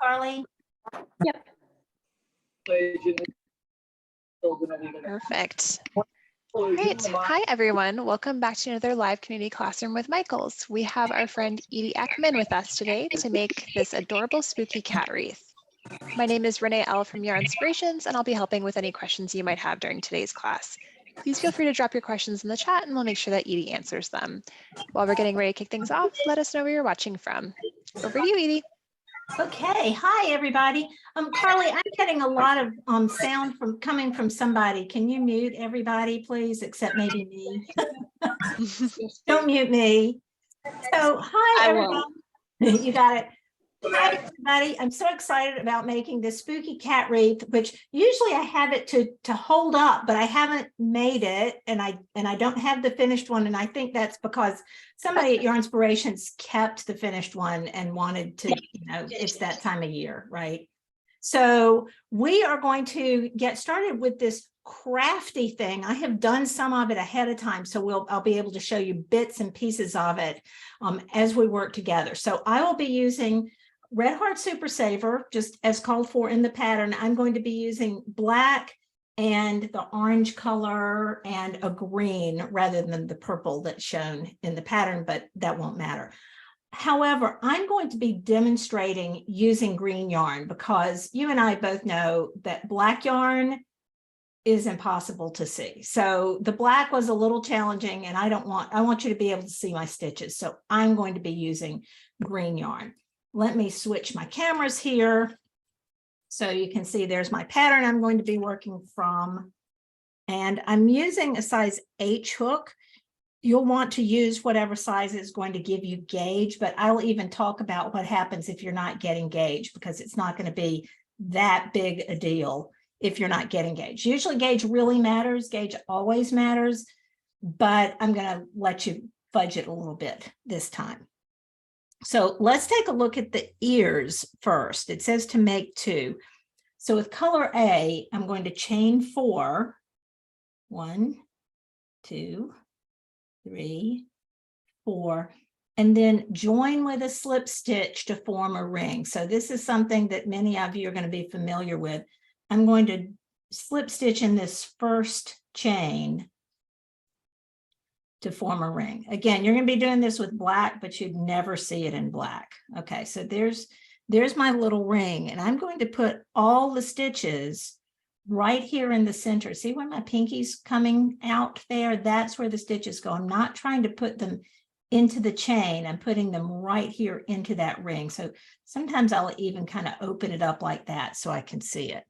Carly? Yep. Perfect. Great. Hi, everyone. Welcome back to another live community classroom with Michaels. We have our friend Edie Eckman with us today to make this adorable spooky cat wreath. My name is Renee L. from Your Inspirations, and I'll be helping with any questions you might have during today's class. Please feel free to drop your questions in the chat and we'll make sure that Edie answers them. While we're getting ready to kick things off, let us know where you're watching from. Over to you, Edie. Okay, hi everybody. Carly, I'm getting a lot of sound coming from somebody. Can you mute everybody, please, except maybe me? Don't mute me. So, hi everybody. You got it. Hi everybody. I'm so excited about making this spooky cat wreath, which usually I have it to hold up, but I haven't made it, and I don't have the finished one, and I think that's because somebody at Your Inspirations kept the finished one and wanted to, it's that time of year, right? So we are going to get started with this crafty thing. I have done some of it ahead of time, so I'll be able to show you bits and pieces of it as we work together. So I will be using Red Heart Super Saver, just as called for in the pattern. I'm going to be using black and the orange color and a green rather than the purple that's shown in the pattern, but that won't matter. However, I'm going to be demonstrating using green yarn because you and I both know that black yarn is impossible to see. So the black was a little challenging, and I want you to be able to see my stitches. So I'm going to be using green yarn. Let me switch my cameras here so you can see there's my pattern I'm going to be working from. And I'm using a size H hook. You'll want to use whatever size is going to give you gauge, but I'll even talk about what happens if you're not getting gauge, because it's not going to be that big a deal if you're not getting gauge. Usually gauge really matters. Gauge always matters, but I'm going to let you fudge it a little bit this time. So let's take a look at the ears first. It says to make 2. So with color A, I'm going to chain 4. 1, 2, 3, 4, and then join with a slip stitch to form a ring. So this is something that many of you are going to be familiar with. I'm going to slip stitch in this first chain to form a ring. Again, you're going to be doing this with black, but you'd never see it in black. Okay, so there's my little ring, and I'm going to put all the stitches right here in the center. See where my pinky's coming out there? That's where the stitches go. I'm not trying to put them into the chain. I'm putting them right here into that ring. So sometimes I'll even kind of open it up like that so I can see it.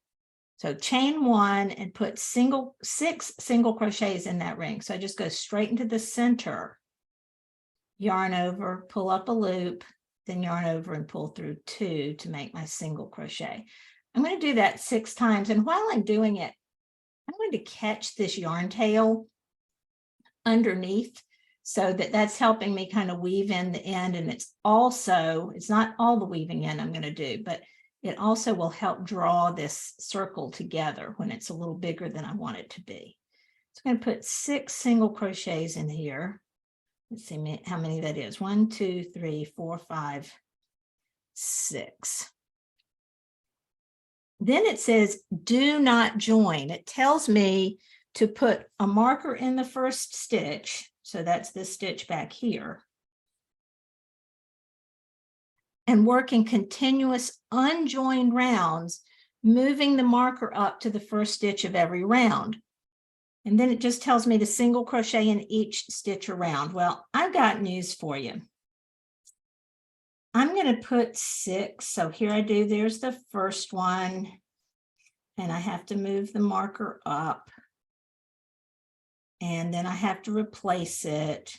So chain 1 and put 6 single crochets in that ring. So I just go straight into the center, yarn over, pull up a loop, then yarn over and pull through 2 to make my single crochet. I'm going to do that 6 times. And while I'm doing it, I'm going to catch this yarn tail underneath so that that's helping me kind of weave in the end. And it's not all the weaving in I'm going to do, but it also will help draw this circle together when it's a little bigger than I want it to be. So I'm going to put 6 single crochets in here. Let's see how many that is. 1, 2, 3, 4, 5, 6. Then it says, do not join. It tells me to put a marker in the first stitch. So that's this stitch back here. And work in continuous unjoined rounds, moving the marker up to the first stitch of every round. And then it just tells me to single crochet in each stitch around. Well, I've got news for you. I'm going to put 6. So here I do, there's the first one. And I have to move the marker up. And then I have to replace it.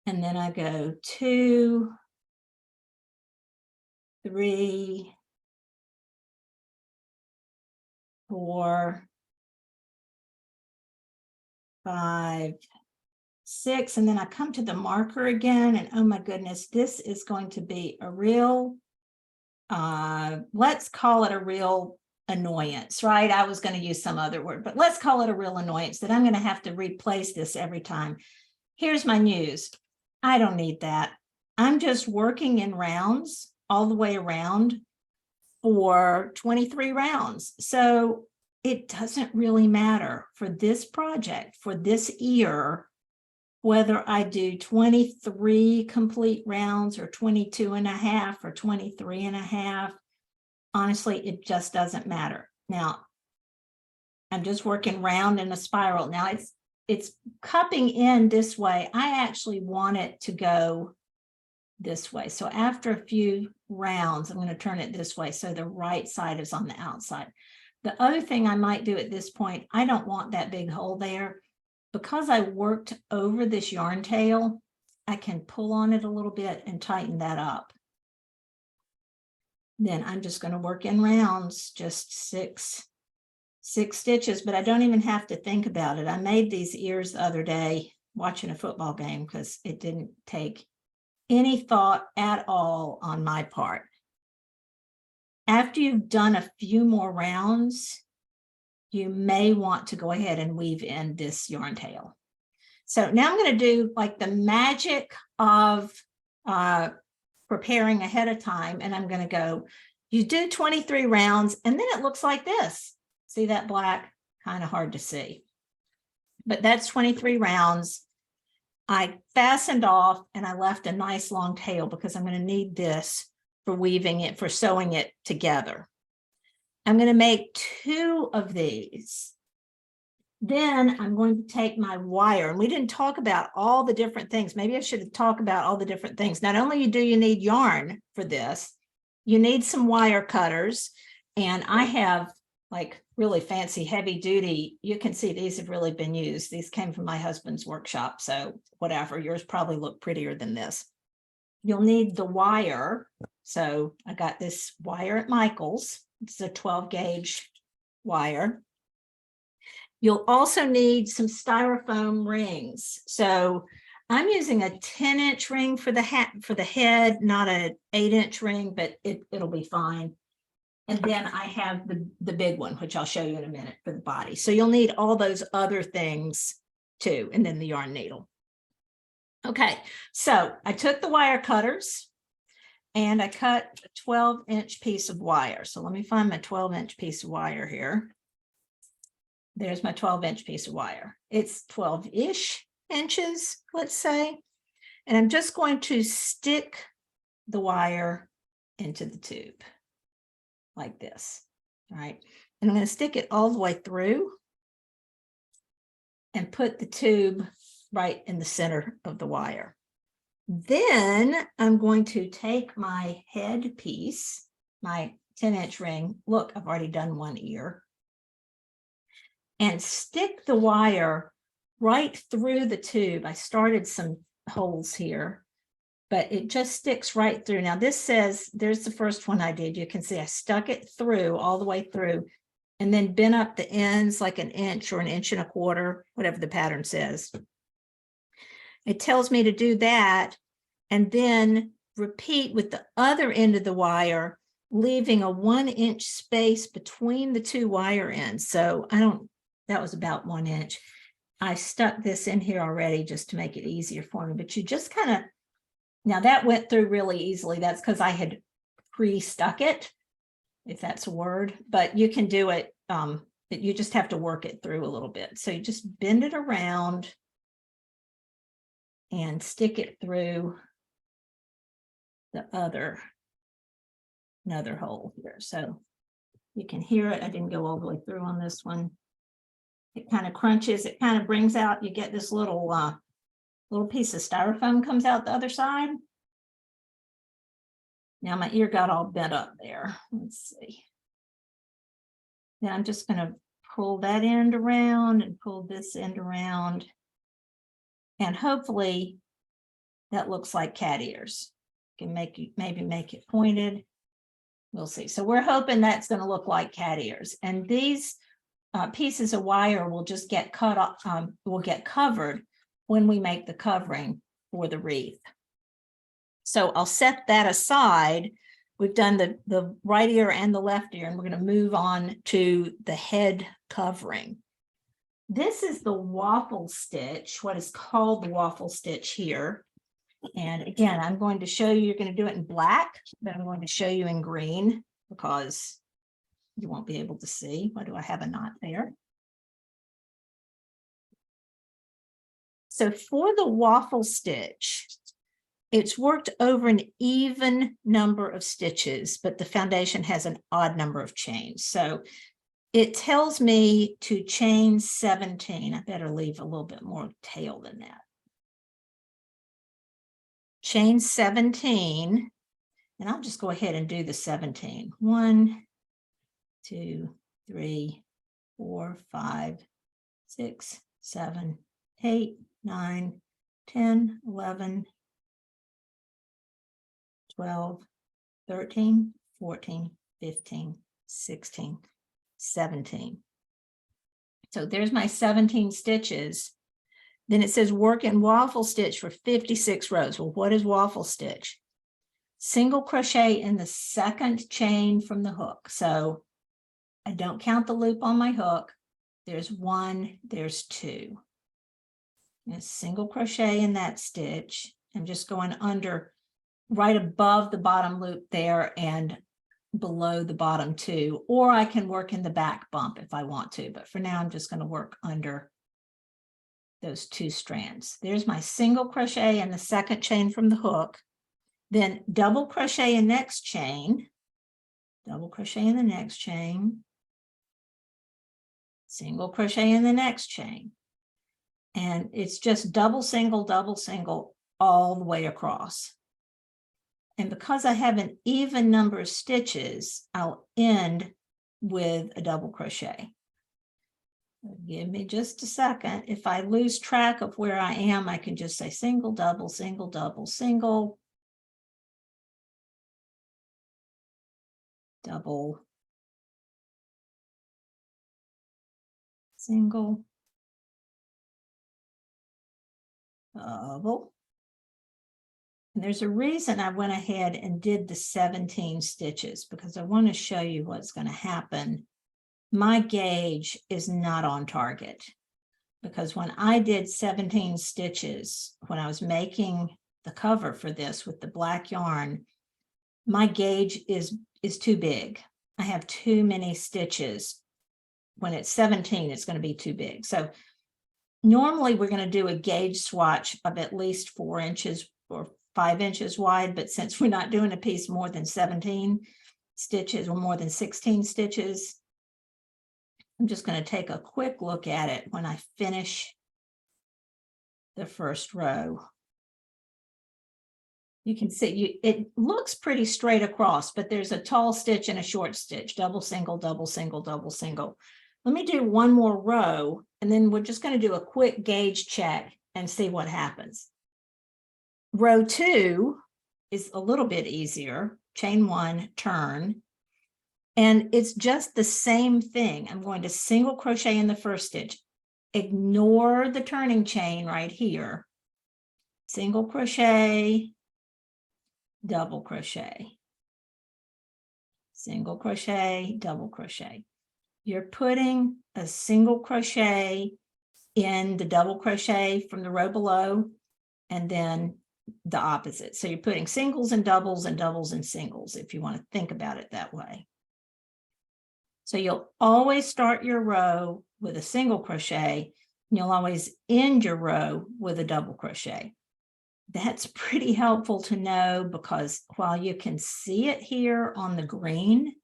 And then I go 2, 3, 4, 5, 6, and then I come to the marker again, and oh my goodness, this is going to be a real, let's call it a real annoyance, right? I was going to use some other word, but let's call it a real annoyance that I'm going to have to replace this every time. Here's my news. I don't need that. I'm just working in rounds all the way around for 23 rounds. So it doesn't really matter for this project, for this ear, whether I do 23 complete rounds or 22 and a half or 23 and a half. Honestly, it just doesn't matter. Now, I'm just working round in a spiral. Now it's cupping in this way. I actually want it to go this way. So after a few rounds, I'm going to turn it this way so the right side is on the outside. The other thing I might do at this point, I don't want that big hole there. Because I worked over this yarn tail, I can pull on it a little bit and tighten that up. Then I'm just going to work in rounds, just six stitches, but I don't even have to think about it. I made these ears the other day watching a football game because it didn't take any thought at all on my part. After you've done a few more rounds, you may want to go ahead and weave in this yarn tail. So now I'm going to do like the magic of preparing ahead of time. And I'm going to go, you do 23 rounds and then it looks like this. See that black? Kind of hard to see. But that's 23 rounds. I fastened off and I left a nice long tail because I'm going to need this for weaving it, for sewing it together. I'm going to make 2 of these. Then I'm going to take my wire, and we didn't talk about all the different things. Maybe I should talk about all the different things. Not only do you need yarn for this, you need some wire cutters, and I have like really fancy heavy duty. You can see these have really been used. These came from my husband's workshop, so whatever, yours probably look prettier than this. You'll need the wire. So I got this wire at Michael's. It's a 12 gauge wire. You'll also need some styrofoam rings. So I'm using a 10-inch ring for the head, not an 8-inch ring, but it'll be fine. And then I have the big one, which I'll show you in a minute, for the body. So you'll need all those other things too, and then the yarn needle. Okay, so I took the wire cutters and I cut a 12-inch piece of wire. So let me find my 12-inch piece of wire here. There's my 12-inch piece of wire. It's 12-ish inches, let's say. And I'm just going to stick the wire into the tube like this, right? And I'm going to stick it all the way through and put the tube right in the center of the wire. Then I'm going to take my head piece, my 10-inch ring. Look, I've already done one ear. And stick the wire right through the tube. I started some holes here, but it just sticks right through. Now this says, there's the first one I did. You can see I stuck it through, all the way through, and then bent up the ends like 1 inch or 1 1/4 inches, whatever the pattern says. It tells me to do that and then repeat with the other end of the wire, leaving a 1-inch space between the 2 wire ends. So that was about 1 inch. I stuck this in here already just to make it easier for me, but you just kind of, now that went through really easily. That's because I had pre-stuck it, if that's a word, but you can do it. You just have to work it through a little bit. So you just bend it around and stick it through the another hole here. So you can hear it. I didn't go all the way through on this one. It kind of crunches, it kind of brings out, you get this little piece of styrofoam comes out the other side. Now my ear got all bent up there. Let's see. Then I'm just going to pull that end around and pull this end around. And hopefully that looks like cat ears. Can maybe make it pointed. We'll see. So we're hoping that's going to look like cat ears. And these pieces of wire will just get cut off, will get covered when we make the covering for the wreath. So I'll set that aside. We've done the right ear and the left ear, and we're going to move on to the head covering. This is the waffle stitch, what is called the waffle stitch here. And again, I'm going to show you, you're going to do it in black, but I'm going to show you in green because you won't be able to see. Why do I have a knot there? So for the waffle stitch, it's worked over an even number of stitches, but the foundation has an odd number of chains. So it tells me to chain 17. I better leave a little bit more tail than that. Chain 17, and I'll just go ahead and do the 17. 1, 2, 3, 4, 5, 6, 7, 8, 9, 10, 11, 12, 13, 14, 15, 16, 17. So there's my 17 stitches. Then it says work in waffle stitch for 56 rows. Well, what is waffle stitch? Single crochet in the second chain from the hook. So I don't count the loop on my hook. There's 1, there's 2. A single crochet in that stitch. I'm just going under right above the bottom loop there and below the bottom 2, or I can work in the back bump if I want to, but for now I'm just going to work under those 2 strands. There's my single crochet in the second chain from the hook, then double crochet in next chain, double crochet in the next chain, single crochet in the next chain, and it's just double single all the way across. And because I have an even number of stitches, I'll end with a double crochet. Give me just a second. If I lose track of where I am, I can just say single, double, single, double, single, double, single, double. And there's a reason I went ahead and did the 17 stitches because I want to show you what's going to happen. My gauge is not on target because when I did 17 stitches, when I was making the cover for this with the black yarn, my gauge is too big. I have too many stitches. When it's 17, it's going to be too big. So normally we're going to do a gauge swatch of at least 4 inches or 5 inches wide, but since we're not doing a piece more than 17 stitches or more than 16 stitches, I'm just going to take a quick look at it when I finish the first row. You can see it looks pretty straight across, but there's a tall stitch and a short stitch, double single, double single, double single. Let me do one more row, and then we're just going to do a quick gauge check and see what happens. Row 2 is a little bit easier. Chain 1, turn. And it's just the same thing. I'm going to single crochet in the first stitch. Ignore the turning chain right here. Single crochet, double crochet. Single crochet, double crochet. You're putting a single crochet in the double crochet from the row below, and then the opposite. So you're putting singles and doubles and singles, if you want to think about it that way. So you'll always start your row with a single crochet, and you'll always end your row with a double crochet. That's pretty helpful to know because while you can see it here on the green,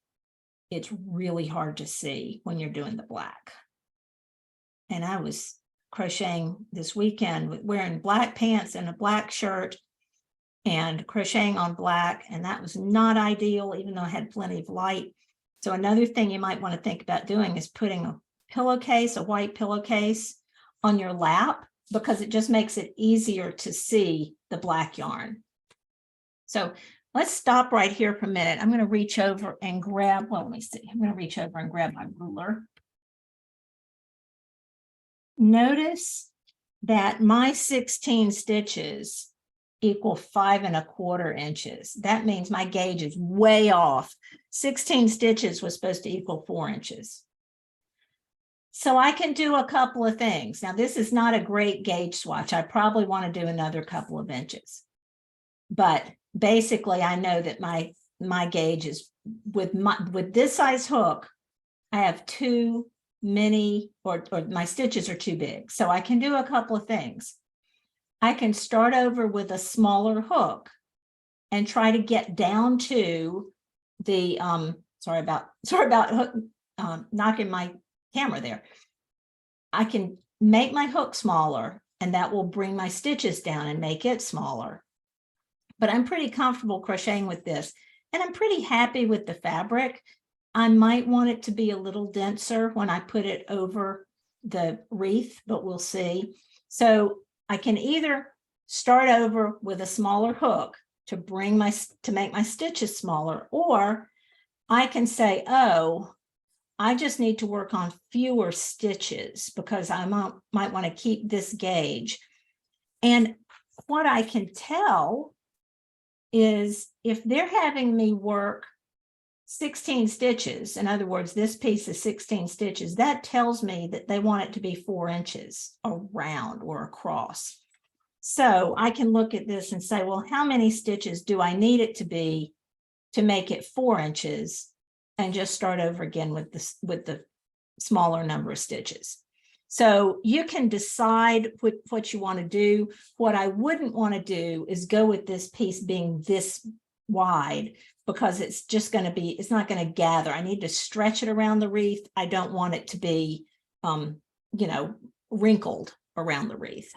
it's really hard to see when you're doing the black. And I was crocheting this weekend wearing black pants and a black shirt and crocheting on black, and that was not ideal, even though I had plenty of light. So another thing you might want to think about doing is putting a pillowcase, a white pillowcase, on your lap, because it just makes it easier to see the black yarn. So let's stop right here for a minute. I'm going to reach over and grab, well, let me see. I'm going to reach over and grab my ruler. Notice that my 16 stitches equal 5 1/4 inches. That means my gauge is way off. 16 stitches was supposed to equal 4 inches. So I can do a couple of things. Now, this is not a great gauge swatch. I probably want to do another couple of inches. but basically I know that my gauge is with this size hook, I have too many, or my stitches are too big. So I can do a couple of things. I can start over with a smaller hook and try to get down to the, sorry about knocking my camera there. I can make my hook smaller, and that will bring my stitches down and make it smaller. But I'm pretty comfortable crocheting with this, and I'm pretty happy with the fabric. I might want it to be a little denser when I put it over the wreath, but we'll see. So I can either start over with a smaller hook to make my stitches smaller, or I can say, oh, I just need to work on fewer stitches because I might want to keep this gauge. And what I can tell is if they're having me work 16 stitches, in other words, this piece is 16 stitches, that tells me that they want it to be 4 inches around or across. So I can look at this and say, well, how many stitches do I need it to be to make it 4 inches? And just start over again with the smaller number of stitches. So you can decide what you want to do. What I wouldn't want to do is go with this piece being this wide, because it's just going to be, it's not going to gather. I need to stretch it around the wreath. I don't want it to be, wrinkled around the wreath.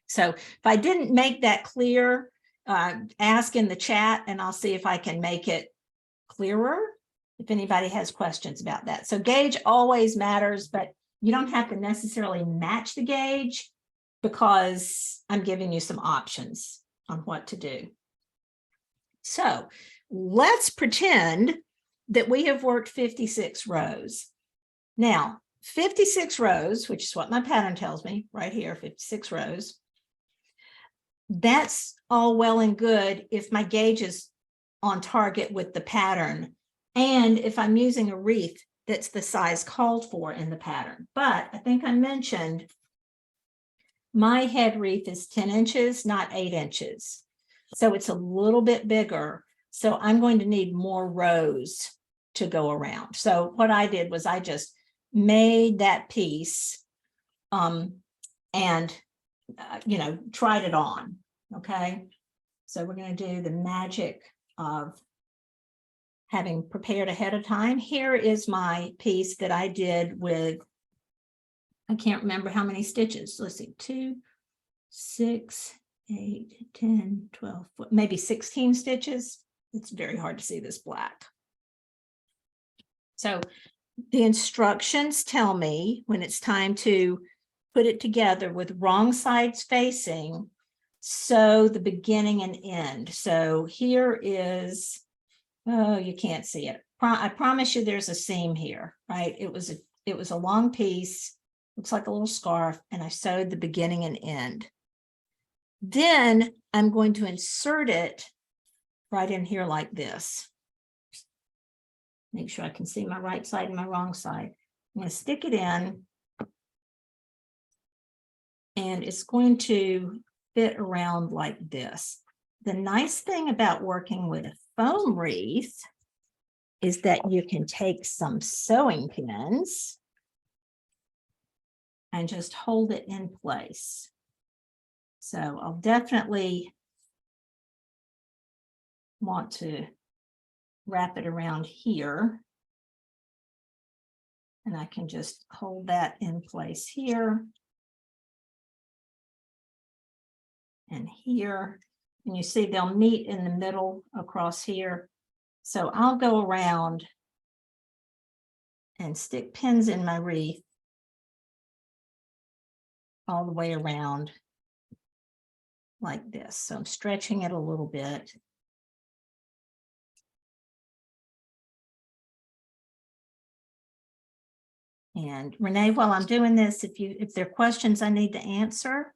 So if I didn't make that clear, ask in the chat and I'll see if I can make it clearer if anybody has questions about that. So gauge always matters, but you don't have to necessarily match the gauge because I'm giving you some options on what to do. So let's pretend that we have worked 56 rows. Now, 56 rows, which is what my pattern tells me right here, 56 rows. That's all well and good if my gauge is on target with the pattern, and if I'm using a wreath that's the size called for in the pattern. But I think I mentioned my head wreath is 10 inches, not 8 inches. So it's a little bit bigger. So I'm going to need more rows to go around. So what I did was I just made that piece and tried it on. Okay. So we're going to do the magic of having prepared ahead of time. Here is my piece that I did with, I can't remember how many stitches. Let's see, 2, 6, 8, 10, 12, maybe 16 stitches. It's very hard to see this black. So the instructions tell me when it's time to put it together with wrong sides facing, sew the beginning and end. So here is, oh, you can't see it. I promise you there's a seam here, right? It was a long piece, looks like a little scarf, and I sewed the beginning and end. Then I'm going to insert it right in here like this. Make sure I can see my right side and my wrong side. I'm going to stick it in, and it's going to fit around like this. The nice thing about working with a foam wreath is that you can take some sewing pins and just hold it in place. So I'll definitely want to wrap it around here. And I can just hold that in place here and here. And you see they'll meet in the middle across here. So I'll go around and stick pins in my wreath all the way around like this. So I'm stretching it a little bit. And Renee, while I'm doing this, if there are questions I need to answer,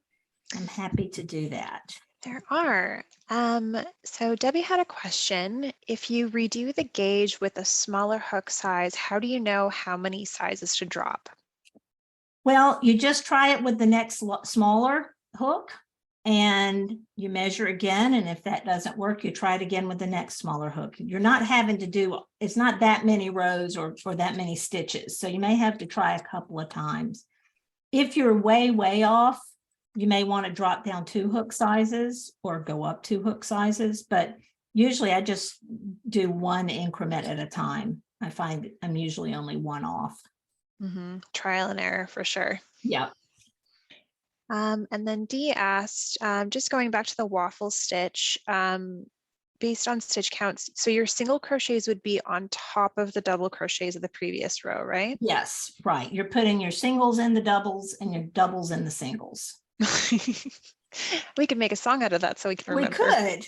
I'm happy to do that. There are. So Debbie had a question. If you redo the gauge with a smaller hook size, how do you know how many sizes to drop? Well, you just try it with the next smaller hook and you measure again. And if that doesn't work, you try it again with the next smaller hook. You're not having to do, it's not that many rows or that many stitches. So you may have to try a couple of times. If you're way off, you may want to drop down 2 hook sizes or go up 2 hook sizes, but usually I just do 1 increment at a time. I find I'm usually only 1 off. Trial and error for sure. Yeah. And then Dee asked, just going back to the waffle stitch, based on stitch counts, so your single crochets would be on top of the double crochets of the previous row, right? Yes, right. You're putting your singles in the doubles and your doubles in the singles. We could make a song out of that so we can remember. We could.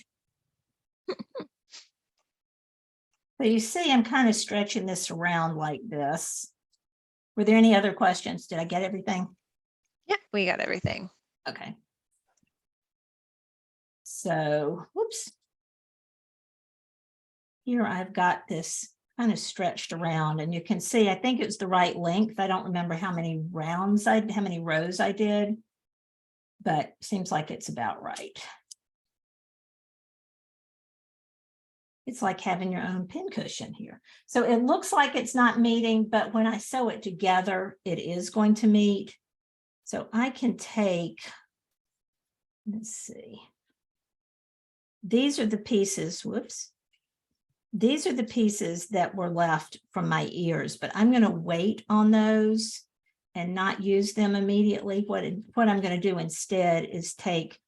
So you see, I'm kind of stretching this around like this. Were there any other questions? Did I get everything? Yeah, we got everything. Okay. So, whoops. Here I've got this kind of stretched around, and you can see, I think it's the right length. I don't remember how many rows I did, but seems like it's about right. It's like having your own pin cushion here. So it looks like it's not meeting, but when I sew it together, it is going to meet. So I can take, let's see. These are the pieces, whoops. These are the pieces that were left from my ears, but I'm going to wait on those and not use them immediately. What I'm going to do instead is take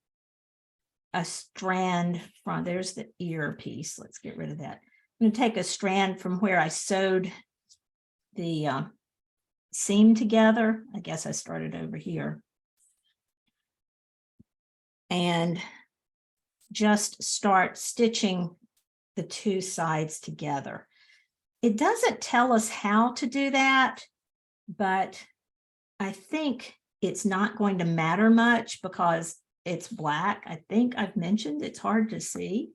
a strand from, there's the ear piece. Let's get rid of that. I'm going to take a strand from where I sewed the seam together. I guess I started over here. And just start stitching the 2 sides together. It doesn't tell us how to do that, but I think it's not going to matter much because it's black. I think I've mentioned it's hard to see.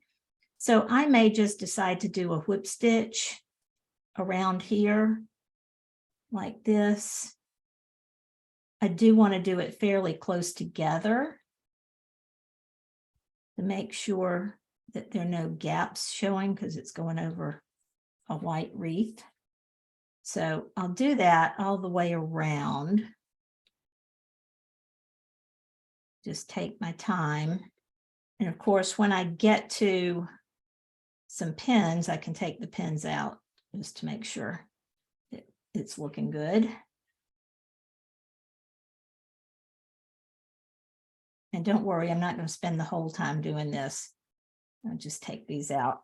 So I may just decide to do a whip stitch around here like this. I do want to do it fairly close together to make sure that there are no gaps showing because it's going over a white wreath. So I'll do that all the way around. Just take my time. And of course, when I get to some pins, I can take the pins out just to make sure that it's looking good. And don't worry, I'm not going to spend the whole time doing this. I'll just take these out.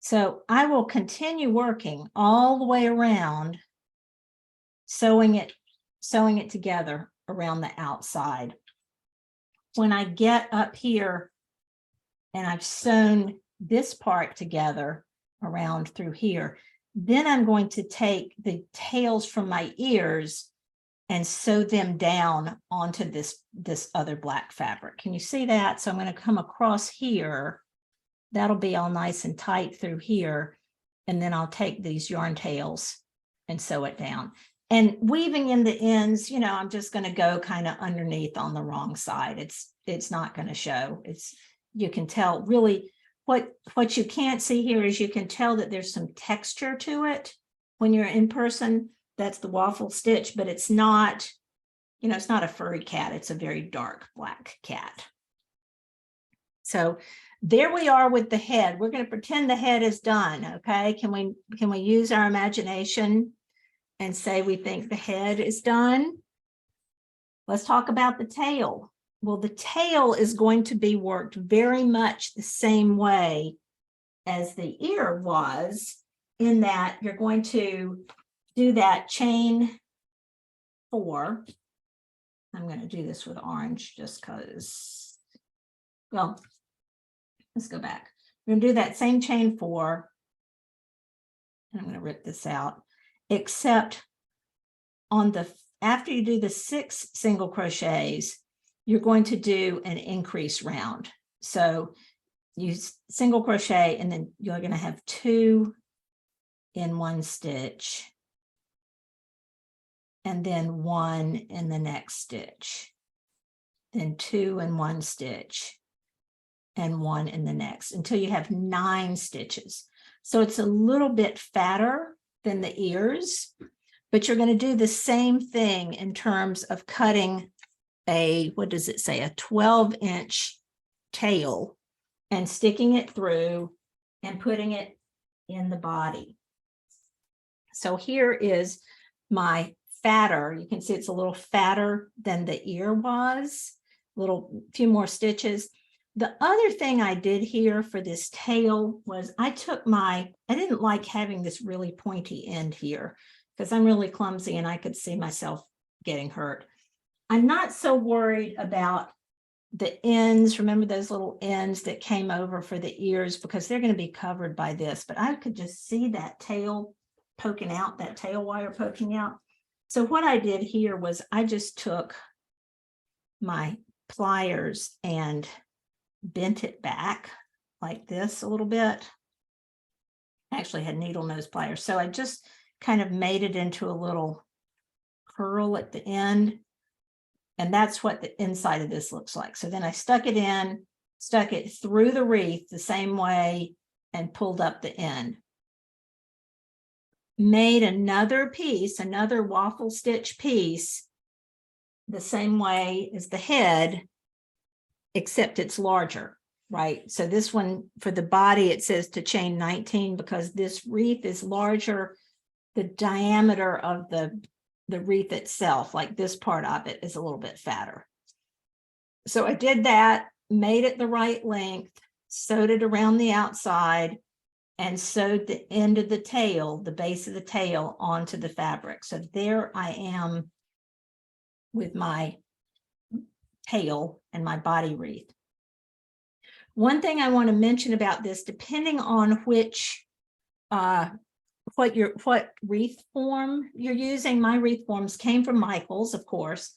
So I will continue working all the way around, sewing it together around the outside. When I get up here and I've sewn this part together around through here, then I'm going to take the tails from my ears and sew them down onto this other black fabric. Can you see that? So I'm going to come across here. That'll be all nice and tight through here. And then I'll take these yarn tails and sew it down. And weaving in the ends, I'm just going to go kind of underneath on the wrong side. It's not going to show. You can tell really what you can't see here is you can tell that there's some texture to it when you're in person. That's the waffle stitch, but it's not, it's not a furry cat. It's a very dark black cat. So there we are with the head. We're going to pretend the head is done. Okay. Can we use our imagination and say we think the head is done? Let's talk about the tail. Well, the tail is going to be worked very much the same way as the ear was, in that you're going to do that chain 4. I'm going to do this with orange just because, well, let's go back. We're going to do that same chain 4. And I'm going to rip this out, except on after you do the 6 single crochets, you're going to do an increase round. So you single crochet, and then you're going to have 2 in one stitch, and then 1 in the next stitch. then 2 in one stitch, and 1 in the next, until you have 9 stitches. So it's a little bit fatter than the ears, but you're going to do the same thing in terms of cutting a, what does it say, a 12-inch tail and sticking it through and putting it in the body. So here is my fatter. You can see it's a little fatter than the ear was, few more stitches. The other thing I did here for this tail was I didn't like having this really pointy end here because I'm really clumsy and I could see myself getting hurt. I'm not so worried about the ends. Remember those little ends that came over for the ears, because they're going to be covered by this, but I could just see that tail poking out, that tail wire poking out. So what I did here was I just took my pliers and bent it back like this a little bit. I actually had needle nose pliers. So I just kind of made it into a little curl at the end. And that's what the inside of this looks like. So then I stuck it through the wreath the same way and pulled up the end. Made another piece, another waffle stitch piece, the same way as the head, except it's larger, right? So this one, for the body, it says to chain 19 because this wreath is larger. The diameter of the wreath itself, like this part of it, is a little bit fatter. So I did that, made it the right length, sewed it around the outside, and sewed the end of the tail, the base of the tail, onto the fabric. So there I am with my tail and my body wreath. One thing I want to mention about this, depending on which what wreath form you're using, my wreath forms came from Michael's, of course.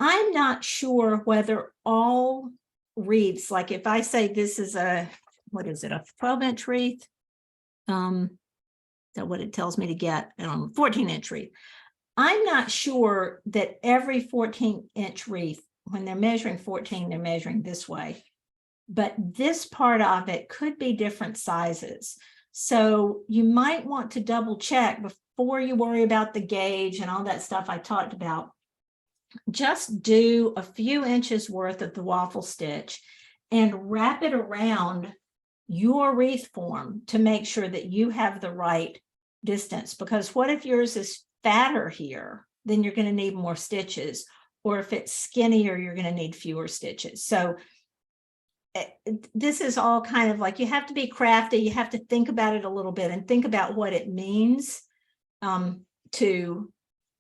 I'm not sure whether all wreaths, like if I say this is a, what is it, a 12-inch wreath? Is that what it tells me to get? 14-inch wreath. I'm not sure that every 14-inch wreath, when they're measuring 14, they're measuring this way. But this part of it could be different sizes. So you might want to double check before you worry about the gauge and all that stuff I talked about. Just do a few inches worth of the waffle stitch and wrap it around your wreath form to make sure that you have the right distance. Because what if yours is fatter here, then you're going to need more stitches. Or if it's skinnier, you're going to need fewer stitches. So this is all kind of like, you have to be crafty. You have to think about it a little bit and think about what it means to,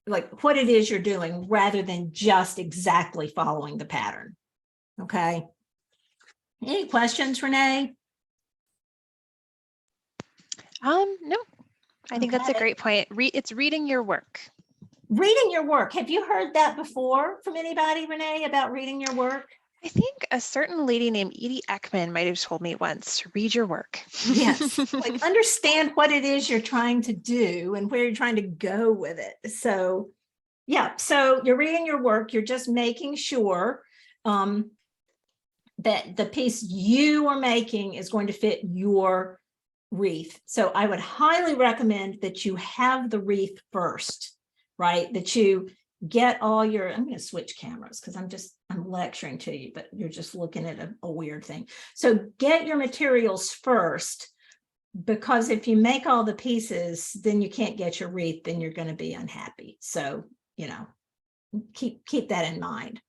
like, what it is you're doing rather than just exactly following the pattern. Okay. Any questions, Renee? No, I think that's a great point. It's reading your work. Reading your work. Have you heard that before from anybody, Renee, about reading your work? I think a certain lady named Edie Eckman might have told me once to read your work. Yes, like understand what it is you're trying to do and where you're trying to go with it. So yeah, so you're reading your work, you're just making sure that the piece you are making is going to fit your wreath. So I would highly recommend that you have the wreath first, right? That you get all your, I'm going to switch cameras because I'm lecturing to you, but you're just looking at a weird thing. So get your materials first, because if you make all the pieces, then you can't get your wreath, then you're going to be unhappy. So, you know, keep that in mind.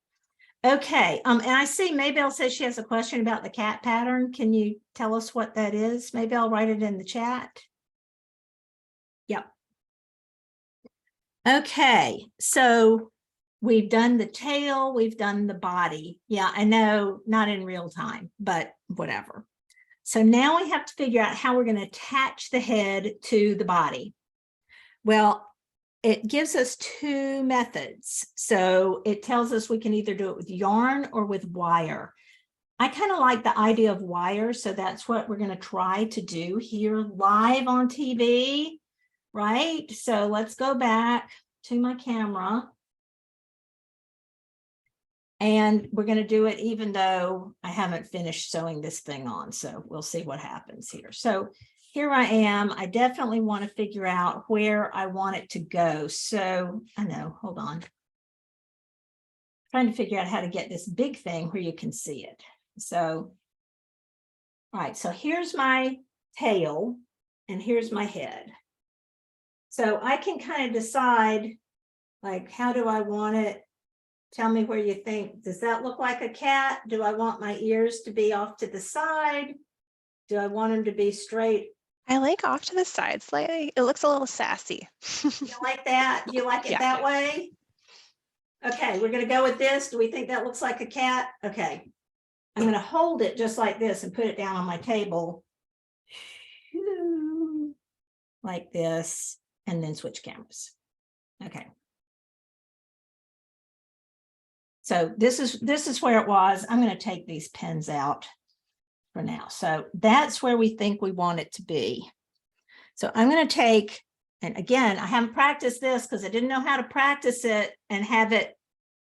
Okay. And I see Maybelle says she has a question about the cat pattern. Can you tell us what that is? Maybe I'll write it in the chat. Yep. Okay, so we've done the tail, we've done the body. Yeah, I know, not in real time, but whatever. So now we have to figure out how we're going to attach the head to the body. Well, it gives us two methods. So it tells us we can either do it with yarn or with wire. I kind of like the idea of wire, so that's what we're going to try to do here live on TV. Right, so let's go back to my camera. And we're going to do it even though I haven't finished sewing this thing on. So we'll see what happens here. So here I am. I definitely want to figure out where I want it to go. So I know, hold on. Trying to figure out how to get this big thing where you can see it. So, all right, so here's my tail and here's my head. So I can kind of decide, like, how do I want it? Tell me where you think. Does that look like a cat? Do I want my ears to be off to the side? Do I want them to be straight? I like off to the side slightly. It looks a little sassy. You like that? Do you like it Yeah. that way? Okay, we're going to go with this. Do we think that looks like a cat? Okay. I'm going to hold it just like this and put it down on my table. Like this, and then switch cameras. Okay. So this is where it was. I'm going to take these pins out for now. So that's where we think we want it to be. So I'm going to take, and again, I haven't practiced this because I didn't know how to practice it and have it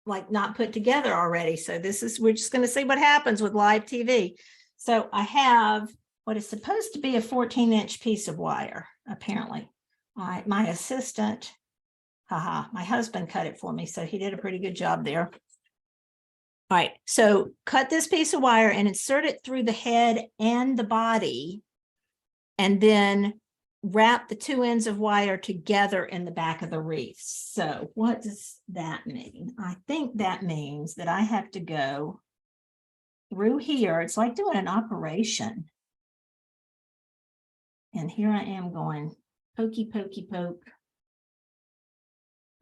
like not put together already. So we're just going to see what happens with live TV. So I have what is supposed to be a 14-inch piece of wire, apparently. My assistant, my husband cut it for me, so he did a pretty good job there. All right, so cut this piece of wire and insert it through the head and the body, and then wrap the two ends of wire together in the back of the wreath. So what does that mean? I think that means that I have to go through here. It's like doing an operation. And here I am going pokey, pokey, poke.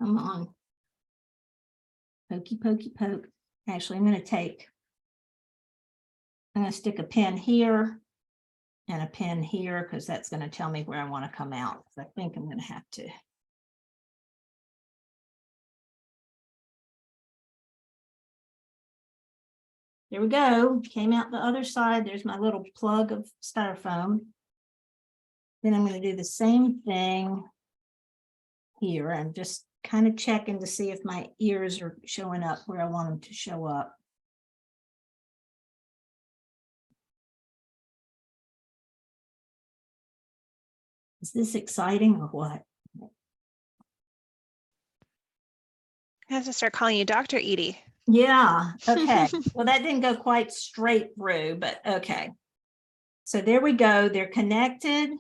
Come on. Pokey, pokey, poke. Actually, I'm going to stick a pin here and a pin here because that's going to tell me where I want to come out. I think I'm going to have to. There we go. Came out the other side. There's my little plug of styrofoam. Then I'm going to do the same thing here. I'm just kind of checking to see if my ears are showing up where I want them to show up. Is this exciting or what? I have to start calling you Dr. Edie. Yeah, okay. Well, that didn't go quite straight through, but okay. So there we go. They're connected.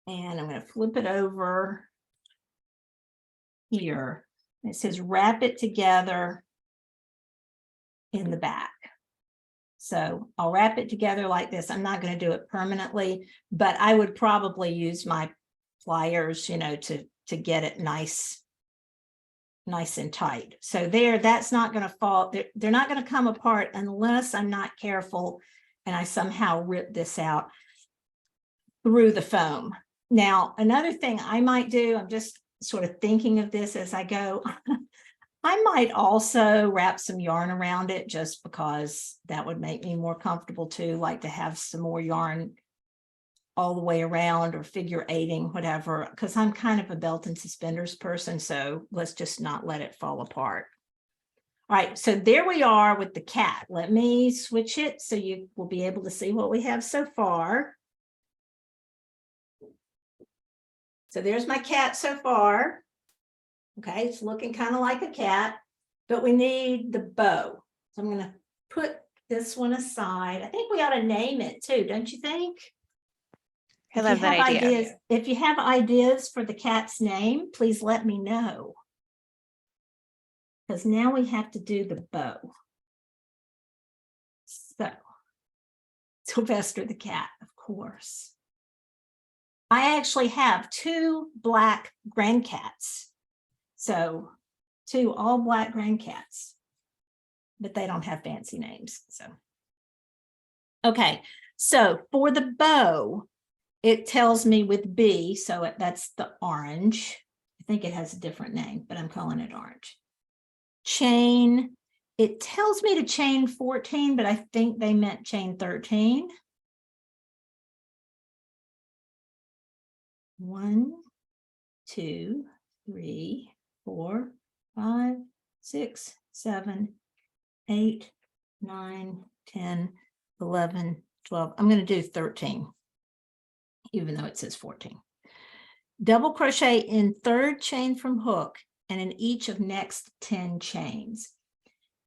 And I'm going to flip it over here. It says wrap it together in the back. So I'll wrap it together like this. I'm not going to do it permanently, but I would probably use my pliers, you know, to get it nice and tight. So that's not going to fall. They're not going to come apart unless I'm not careful and I somehow rip this out through the foam. Now, another thing I might do, I'm just sort of thinking of this as I go. I might also wrap some yarn around it just because that would make me more comfortable too, like to have some more yarn all the way around or figure eighting, whatever, because I'm kind of a belt and suspenders person. So let's just not let it fall apart. All right, so there we are with the cat. Let me switch it so you will be able to see what we have so far. So there's my cat so far. Okay, it's looking kind of like a cat, but we need the bow. So I'm going to put this one aside. I think we ought to name it too, don't you think? I love that idea. If you have ideas for the cat's name, please let me know. Because now we have to do the bow. So, Sylvester the cat, of course. I actually have 2 black grandcats. So 2 all black grandcats, but they don't have fancy names. So, okay. So for the bow, it tells me with B, so that's the orange. I think it has a different name, but I'm calling it orange. Chain, it tells me to chain 14, but I think they meant chain 13. 1, 2, 3, 4, 5, 6, 7, 8, 9, 10, 11, 12. I'm going to do 13, even though it says 14. Double crochet in third chain from hook and in each of next 10 chains.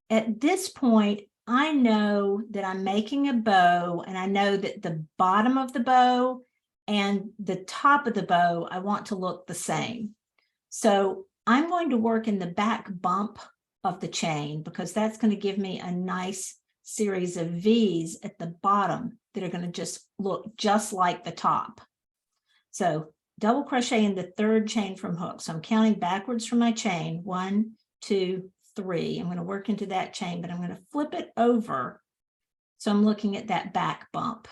At this point, I know that I'm making a bow, and I know that the bottom of the bow and the top of the bow, I want to look the same. So I'm going to work in the back bump of the chain because that's going to give me a nice series of V's at the bottom that are going to just look just like the top. So double crochet in the third chain from hook. So I'm counting backwards from my chain. 1, 2, 3. I'm going to work into that chain, but I'm going to flip it over. So I'm looking at that back bump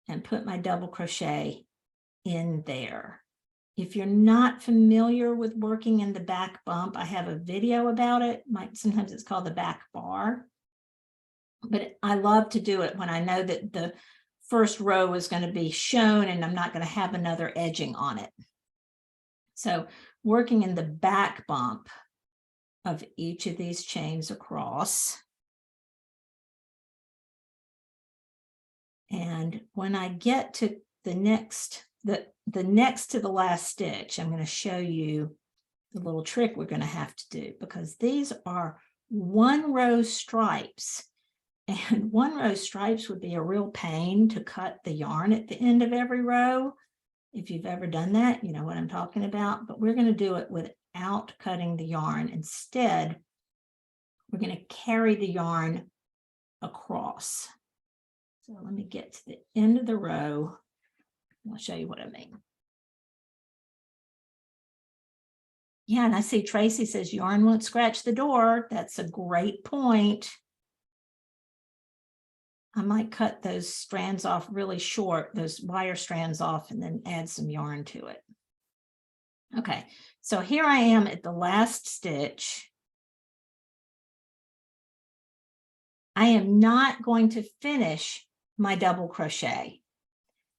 and put my double crochet in there. If you're not familiar with working in the back bump, I have a video about it. Sometimes it's called the back bar. But I love to do it when I know that the first row is going to be shown and I'm not going to have another edging on it. So working in the back bump of each of these chains across. And when I get to the next to the last stitch, I'm going to show you the little trick we're going to have to do, because these are 1 row stripes, and 1 row stripes would be a real pain to cut the yarn at the end of every row. If you've ever done that, you know what I'm talking about, but we're going to do it without cutting the yarn. Instead, we're going to carry the yarn across. So let me get to the end of the row. I'll show you what I mean. Yeah, and I see Tracy says yarn won't scratch the door. That's a great point. I might cut those strands off really short, those wire strands off, and then add some yarn to it. Okay, so here I am at the last stitch. I am not going to finish my double crochet.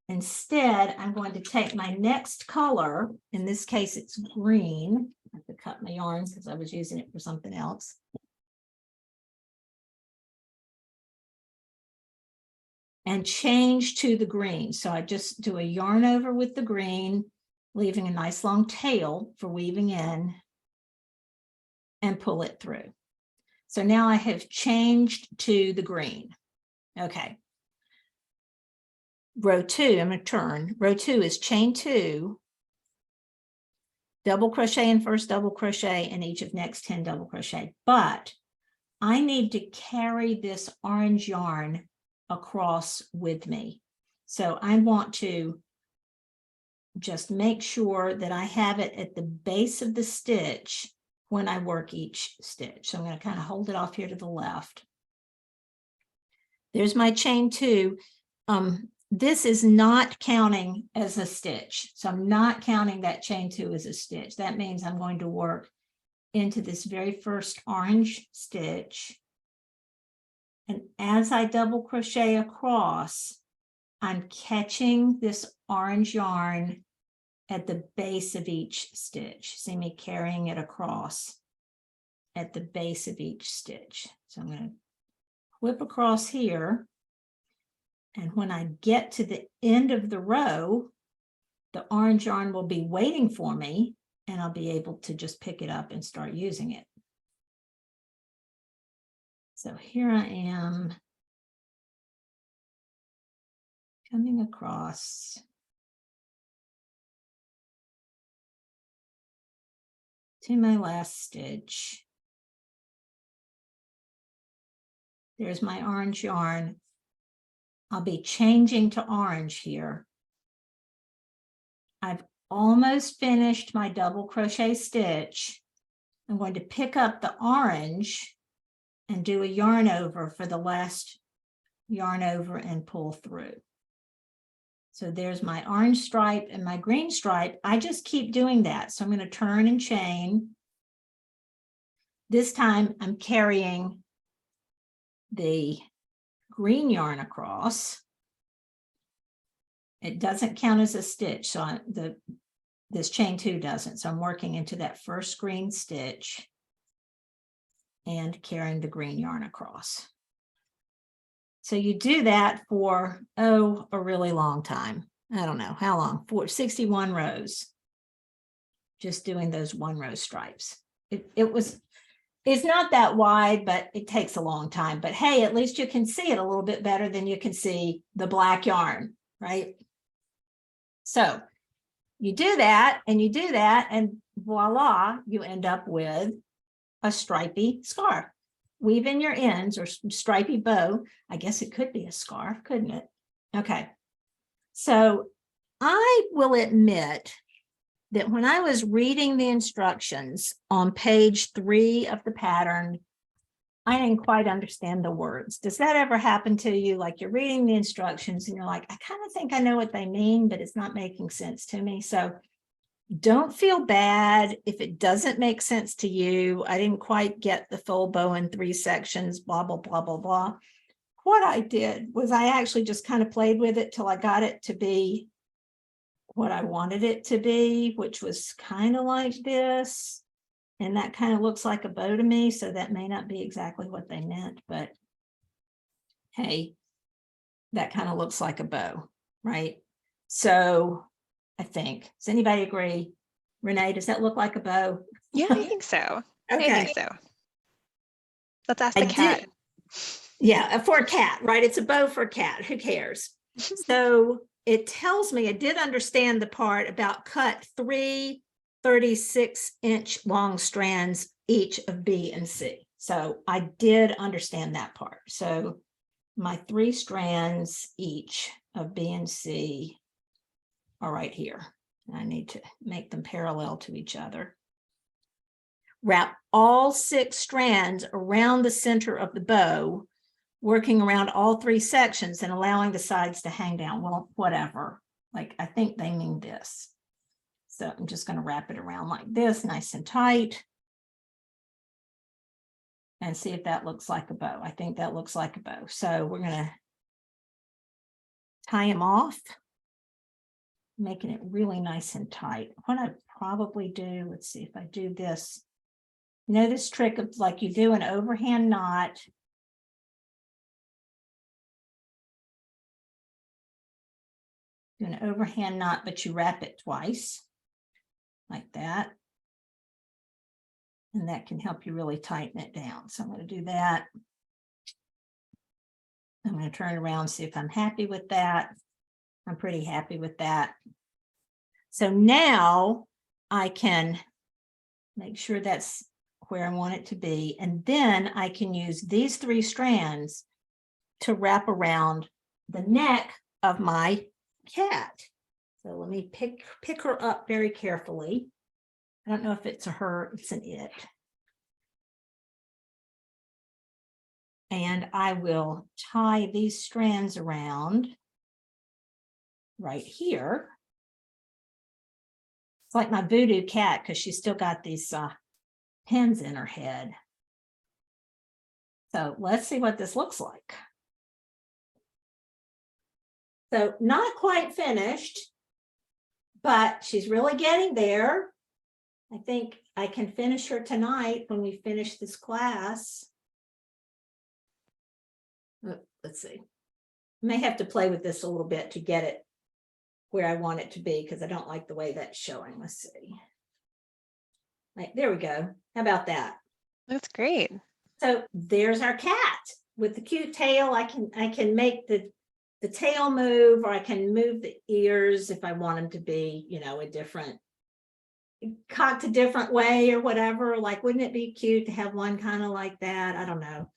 Instead, I'm going to take my next color. In this case, it's green. I have to cut my yarn because I was using it for something else. And change to the green. So I just do a yarn over with the green, leaving a nice long tail for weaving in, and pull it through. So now I have changed to the green. Okay. Row 2, I'm going to turn. Row 2 is chain 2, double crochet in first double crochet, and each of next 10 double crochet. But I need to carry this orange yarn across with me. So I want to just make sure that I have it at the base of the stitch when I work each stitch. So I'm going to kind of hold it off here to the left. There's my chain 2. This is not counting as a stitch. So I'm not counting that chain 2 as a stitch. That means I'm going to work into this very first orange stitch. And as I double crochet across, I'm catching this orange yarn at the base of each stitch. See me carrying it across at the base of each stitch. So I'm going to whip across here. And when I get to the end of the row, the orange yarn will be waiting for me, and I'll be able to just pick it up and start using it. So here I am coming across to my last stitch. There's my orange yarn. I'll be changing to orange here. I've almost finished my double crochet stitch. I'm going to pick up the orange and do a yarn over for the last yarn over and pull through. So there's my orange stripe and my green stripe. I just keep doing that. So I'm going to turn and chain. This time I'm carrying the green yarn across. It doesn't count as a stitch, so this chain 2 doesn't. So I'm working into that first green stitch. and carrying the green yarn across. So you do that for, a really long time. I don't know how long, 61 rows. Just doing those 1 row stripes. It's not that wide, but it takes a long time. But hey, at least you can see it a little bit better than you can see the black yarn, right? So you do that and you do that, and voila, you end up with a stripy scarf. Weave in your ends or stripy bow. I guess it could be a scarf, couldn't it? Okay. So I will admit that when I was reading the instructions on page 3 of the pattern, I didn't quite understand the words. Does that ever happen to you? Like you're reading the instructions and you're like, I kind of think I know what they mean, but it's not making sense to me. So don't feel bad if it doesn't make sense to you. I didn't quite get the full bow in 3 sections, blah, blah, blah, blah, blah. What I did was I actually just kind of played with it till I got it to be what I wanted it to be, which was kind of like this. And that kind of looks like a bow to me. So that may not be exactly what they meant, but hey, that kind of looks like a bow, right? So I think, does anybody agree? Renee, does that look like a bow? Yeah, I think so. Okay. I think so. Let's ask the cat. Yeah, for a cat, right? It's a bow for a cat. Who cares? So it tells me I did understand the part about cut 3 36-inch long strands each of B and C. So I did understand that part. So my 3 strands each of B and C are right here. I need to make them parallel to each other. Wrap all 6 strands around the center of the bow, working around all 3 sections and allowing the sides to hang down. Well, whatever. Like, I think they mean this. So I'm just going to wrap it around like this, nice and tight. And see if that looks like a bow. I think that looks like a bow. So we're going to tie them off, making it really nice and tight. What I probably do, let's see if I do this. You know this trick of like you do an overhand knot. Do an overhand knot, but you wrap it twice like that. And that can help you really tighten it down. So I'm going to do that. I'm going to turn it around, see if I'm happy with that. I'm pretty happy with that. So now I can make sure that's where I want it to be. And then I can use these 3 strands to wrap around the neck of my cat. So let me pick her up very carefully. I don't know if it's a her, it's an it. And I will tie these strands around right here. It's like my voodoo cat because she's still got these pins in her head. So let's see what this looks like. So not quite finished, but she's really getting there. I think I can finish her tonight when we finish this class. Let's see. I may have to play with this a little bit to get it where I want it to be because I don't like the way that's showing. Let's see. Like, there we go. How about that? That's great. So there's our cat with the cute tail. I can make the tail move, or I can move the ears if I want them to be, you know, a different, cocked a different way or whatever. Like, wouldn't it be cute to have one kind of like that? I don't know.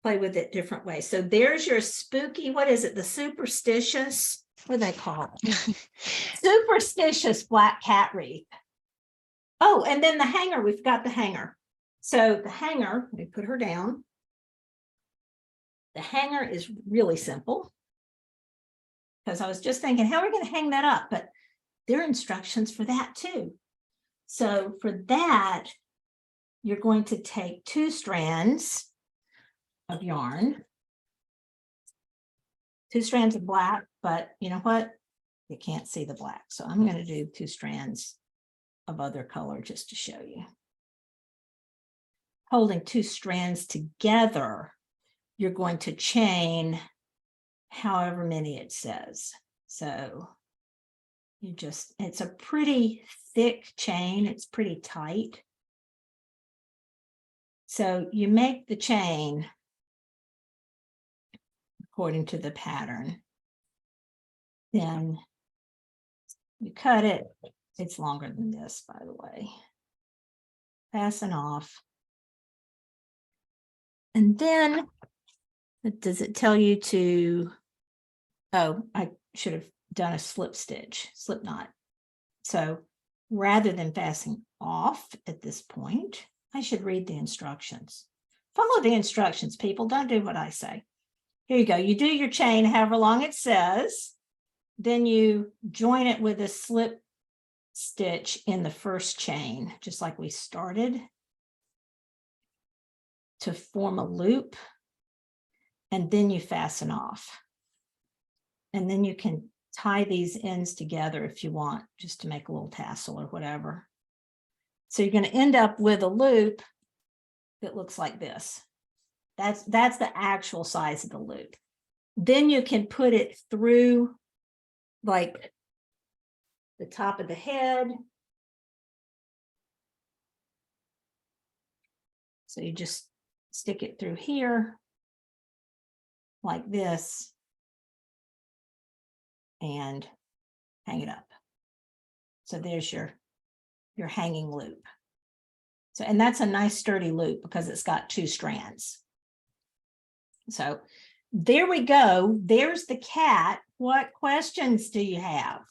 Play with it different ways. So there's your spooky, what is it? The superstitious, what do they call it? Superstitious black cat wreath. Oh, and then the hanger, we've got the hanger. So the hanger, let me put her down. The hanger is really simple because I was just thinking, how are we going to hang that up? But there are instructions for that too. So for that, you're going to take 2 strands of yarn, 2 strands of black, but you know what? You can't see the black. So I'm going to do 2 strands of other color just to show you. holding 2 strands together, you're going to chain however many it says. So it's a pretty thick chain. It's pretty tight. So you make the chain according to the pattern. Then you cut it. It's longer than this, by the way. Fasten off. And then, does it tell you to, oh, I should have done a slip knot. So rather than fastening off at this point, I should read the instructions. Follow the instructions, people. Don't do what I say. Here you go. You do your chain however long it says. Then you join it with a slip stitch in the first chain, just like we started, to form a loop. And then you fasten off. And then you can tie these ends together if you want, just to make a little tassel or whatever. So you're going to end up with a loop that looks like this. That's the actual size of the loop. Then you can put it through like the top of the head. So you just stick it through here like this and hang it up. So there's your hanging loop. So, and that's a nice sturdy loop because it's got 2 strands. So there we go. There's the cat. What questions do you have?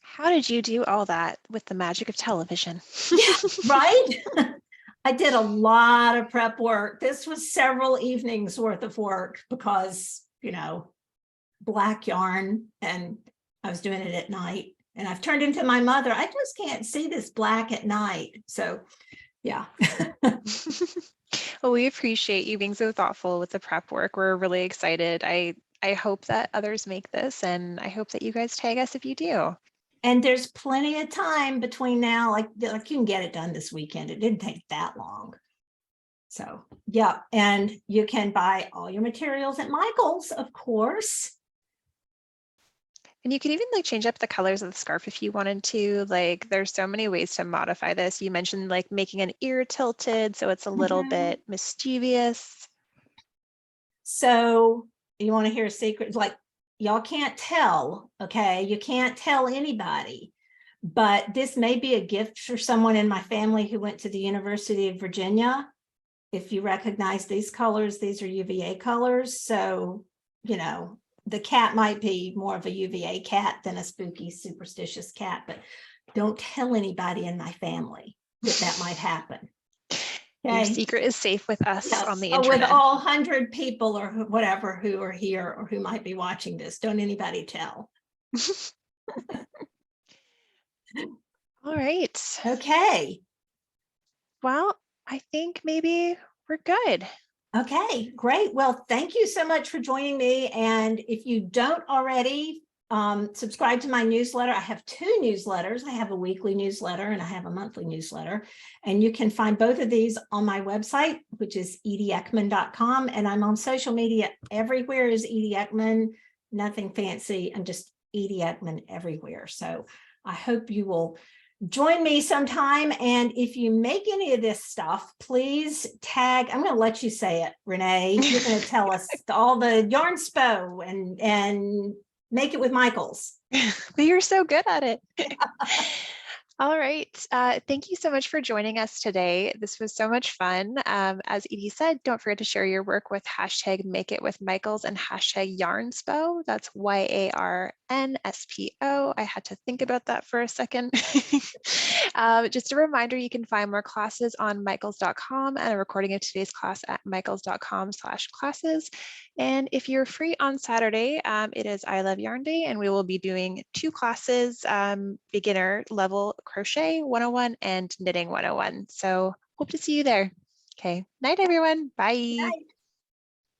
How did you do all that with the magic of television? Yeah, right? I did a lot of prep work. This was several evenings worth of work because, you know, black yarn, and I was doing it at night, and I've turned into my mother. I just can't see this black at night. So yeah. Well, we appreciate you being so thoughtful with the prep work. We're really excited. I hope that others make this, and I hope that you guys tag us if you do. And there's plenty of time between now, like you can get it done this weekend. It didn't take that long. So yeah, and you can buy all your materials at Michael's, of course. And you can even like change up the colors of the scarf if you wanted to. Like there's so many ways to modify this. You mentioned like making an ear tilted so it's a little bit mischievous. So you want to hear a secret? Like, y'all can't tell, okay? You can't tell anybody, but this may be a gift for someone in my family who went to the University of Virginia. If you recognize these colors, these are UVA colors. So, you know, the cat might be more of a UVA cat than a spooky, superstitious cat, but don't tell anybody in my family that might happen. Okay. Your secret is safe with us on the internet. internet. With all 100 people or whatever who are here or who might be watching this, don't anybody tell. All right. Okay. Well, I think maybe we're good. Okay, great. Well, thank you so much for joining me. And if you don't already subscribe to my newsletter, I have 2 newsletters. I have a weekly newsletter and I have a monthly newsletter. And you can find both of these on my website, which is edieeckman.com. And I'm on social media everywhere as Edie Eckman, nothing fancy. I'm just Edie Eckman everywhere. So I hope you will join me sometime. And if you make any of this stuff, please tag, I'm going to let you say it, Renee. You're going to tell us all the yarn spo and make it with Michael's. But you're so good at it. All right. Thank you so much for joining us today. This was so much fun. As Edie said, don't forget to share your work with #MakeItWithMichaels and #YarnSpo. That's YARNSPO. I had to think about that for a second. Just a reminder, you can find more classes on michaels.com and a recording of today's class at michaels.com/classes. And if you're free on Saturday, it is I Love Yarn Day, and we will be doing 2 classes, beginner level crochet 101 and knitting 101. So hope to see you there. Okay, night everyone. Bye. Night.